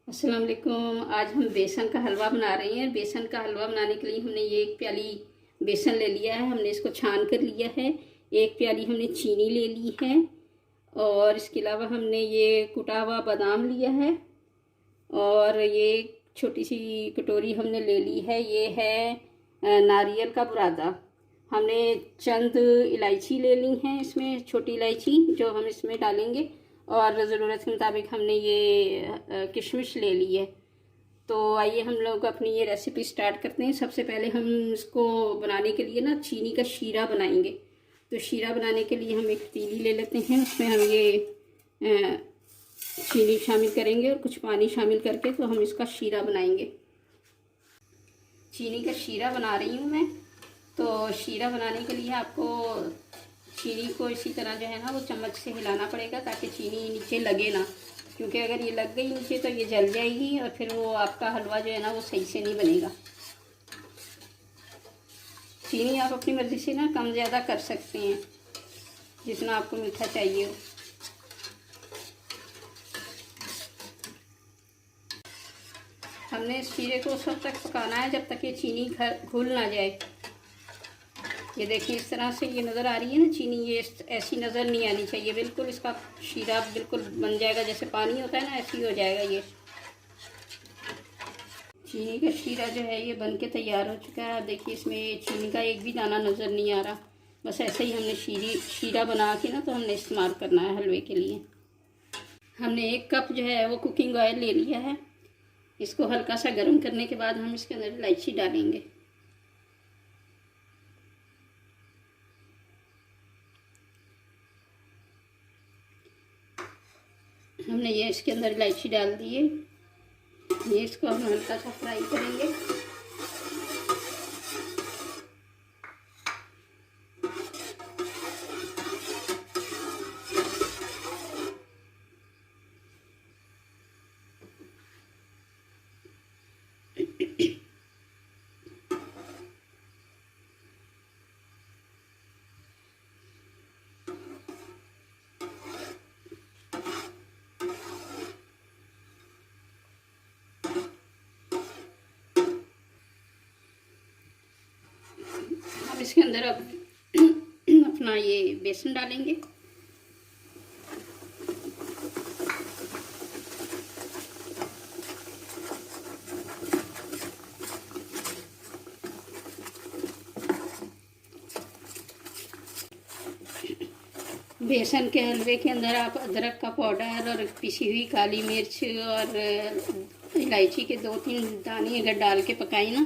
अस्सलाम वालेकुम। आज हम बेसन का हलवा बना रहे हैं। बेसन का हलवा बनाने के लिए हमने ये 1 प्याली बेसन ले लिया है। हमने इसको छान कर लिया है। 1 प्याली हमने चीनी ले ली है और इसके अलावा हमने ये कुटा हुआ बादाम लिया है और ये छोटी सी कटोरी हमने ले ली है। ये है नारियल का बुरादा। हमने चंद इलायची ले ली हैं, इसमें छोटी इलायची जो हम इसमें डालेंगे और ज़रूरत के मुताबिक हमने ये किशमिश ले ली है। तो आइए हम लोग अपनी ये रेसिपी स्टार्ट करते हैं। सबसे पहले हम इसको बनाने के लिए ना चीनी का शीरा बनाएंगे। तो शीरा बनाने के लिए हम एक पतीली ले लेते हैं, उसमें हम ये चीनी शामिल करेंगे और कुछ पानी शामिल करके तो हम इसका शीरा बनाएंगे। चीनी का शीरा बना रही हूँ मैं। तो शीरा बनाने के लिए आपको चीनी को इसी तरह जो है ना वो चम्मच से हिलाना पड़ेगा ताकि चीनी नीचे लगे ना, क्योंकि अगर ये लग गई नीचे तो ये जल जाएगी और फिर वो आपका हलवा जो है ना वो सही से नहीं बनेगा। चीनी आप अपनी मर्ज़ी से ना कम ज़्यादा कर सकते हैं, जितना आपको मीठा चाहिए हो। हमने इस शीरे को उस वक्त तक पकाना है जब तक ये चीनी घुल ना जाए। ये देखिए इस तरह से ये नज़र आ रही है ना चीनी, ये ऐसी नज़र नहीं आनी चाहिए। बिल्कुल इसका शीरा बिल्कुल बन जाएगा, जैसे पानी होता है ना ऐसे ही हो जाएगा। ये चीनी का शीरा जो है ये बन के तैयार हो चुका है। देखिए इसमें चीनी का एक भी दाना नज़र नहीं आ रहा। बस ऐसे ही हमने शीरा बना के ना तो हमने इस्तेमाल करना है हलवे के लिए। हमने 1 कप जो है वो कुकिंग ऑयल ले लिया है। इसको हल्का सा गर्म करने के बाद हम इसके अंदर इलायची डालेंगे। हमने ये इसके अंदर इलायची डाल दी है। ये इसको हम हल्का सा फ्राई करेंगे। अब इसके अंदर अब अपना ये बेसन डालेंगे। बेसन के हलवे के अंदर आप अदरक का पाउडर और पिसी हुई काली मिर्च और इलायची के 2-3 दाने अगर डाल के पकाई ना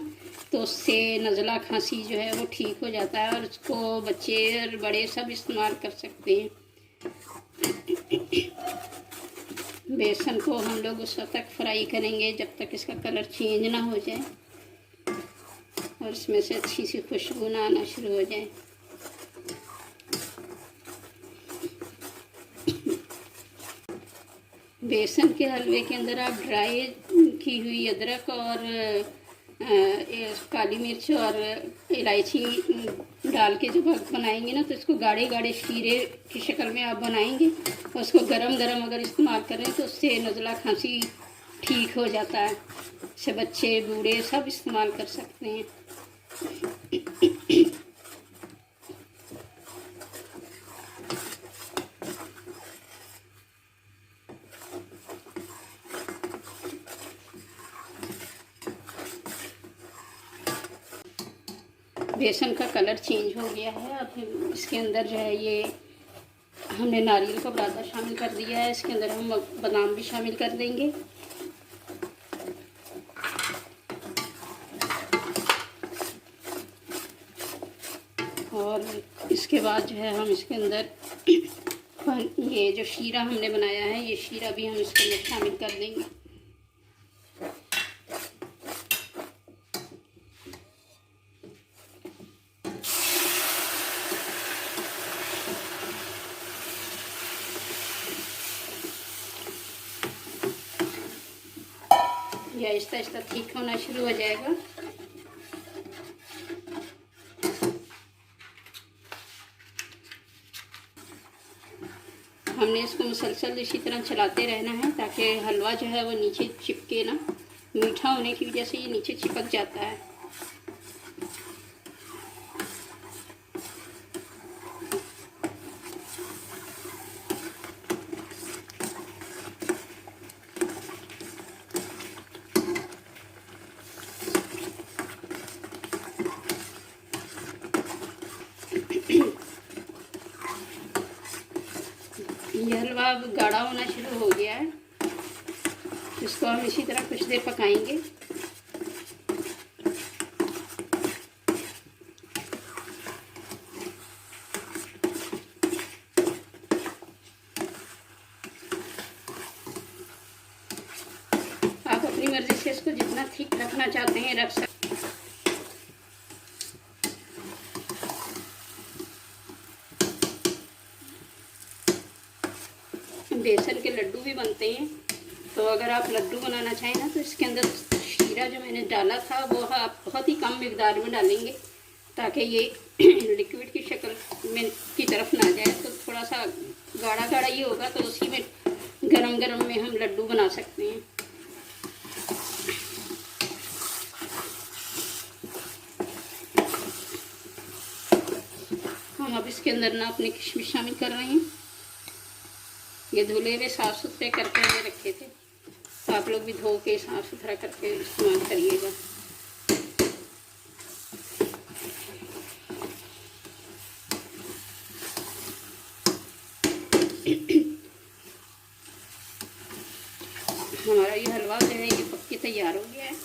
तो उससे नज़ला खांसी जो है वो ठीक हो जाता है और उसको बच्चे और बड़े सब इस्तेमाल कर सकते हैं। बेसन को हम लोग उस वक्त तक फ्राई करेंगे जब तक इसका कलर चेंज ना हो जाए और इसमें से अच्छी सी खुशबू ना आना शुरू हो जाए। बेसन के हलवे के अंदर आप ड्राई की हुई अदरक और काली मिर्च और इलायची डाल के जब आप बनाएंगे ना तो इसको गाढ़े गाढ़े शीरे की शक्ल में आप बनाएंगे और उसको गरम गरम अगर इस्तेमाल करें तो उससे नज़ला खांसी ठीक हो जाता है। इससे बच्चे बूढ़े सब इस्तेमाल कर सकते हैं। बेसन का कलर चेंज हो गया है। अब इसके अंदर जो है ये हमने नारियल का बुरादा शामिल कर दिया है। इसके अंदर हम बादाम भी शामिल कर देंगे। और इसके बाद जो है हम इसके अंदर ये जो शीरा हमने बनाया है ये शीरा भी हम इसके अंदर शामिल कर देंगे। ये आहिस्ता आहिस्ता ठीक होना शुरू हो जाएगा। हमने इसको मुसलसल इसी तरह चलाते रहना है ताकि हलवा जो है वो नीचे चिपके ना। मीठा होने की वजह से ये नीचे चिपक जाता है। ये हलवा अब गाढ़ा होना शुरू हो गया है। इसको हम इसी तरह कुछ देर पकाएंगे। आप अपनी मर्जी से इसको जितना थिक रखना चाहते हैं रख सकते। बेसन के लड्डू भी बनते हैं, तो अगर आप लड्डू बनाना चाहें ना तो इसके अंदर शीरा जो मैंने डाला था वो आप बहुत ही कम मिकदार में डालेंगे ताकि ये लिक्विड की शक्ल में की तरफ ना जाए। तो थोड़ा सा गाढ़ा गाढ़ा ही होगा, तो उसी में गरम गरम में हम लड्डू बना सकते हैं। हम अब इसके अंदर ना अपने किशमिश शामिल कर रहे हैं। ये धुले हुए साफ़ सुथरे करके हमने रखे थे, तो आप लोग भी धो के साफ़ सुथरा करके इस्तेमाल करिएगा। हमारा ये हलवा जो है ये पक के तैयार हो गया है।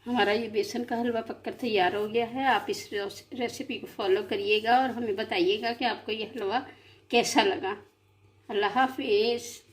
हमारा ये बेसन का हलवा पककर तैयार हो गया है। आप इस रेसिपी को फॉलो करिएगा और हमें बताइएगा कि आपको ये हलवा कैसा लगा। अल्लाह हाफिज़।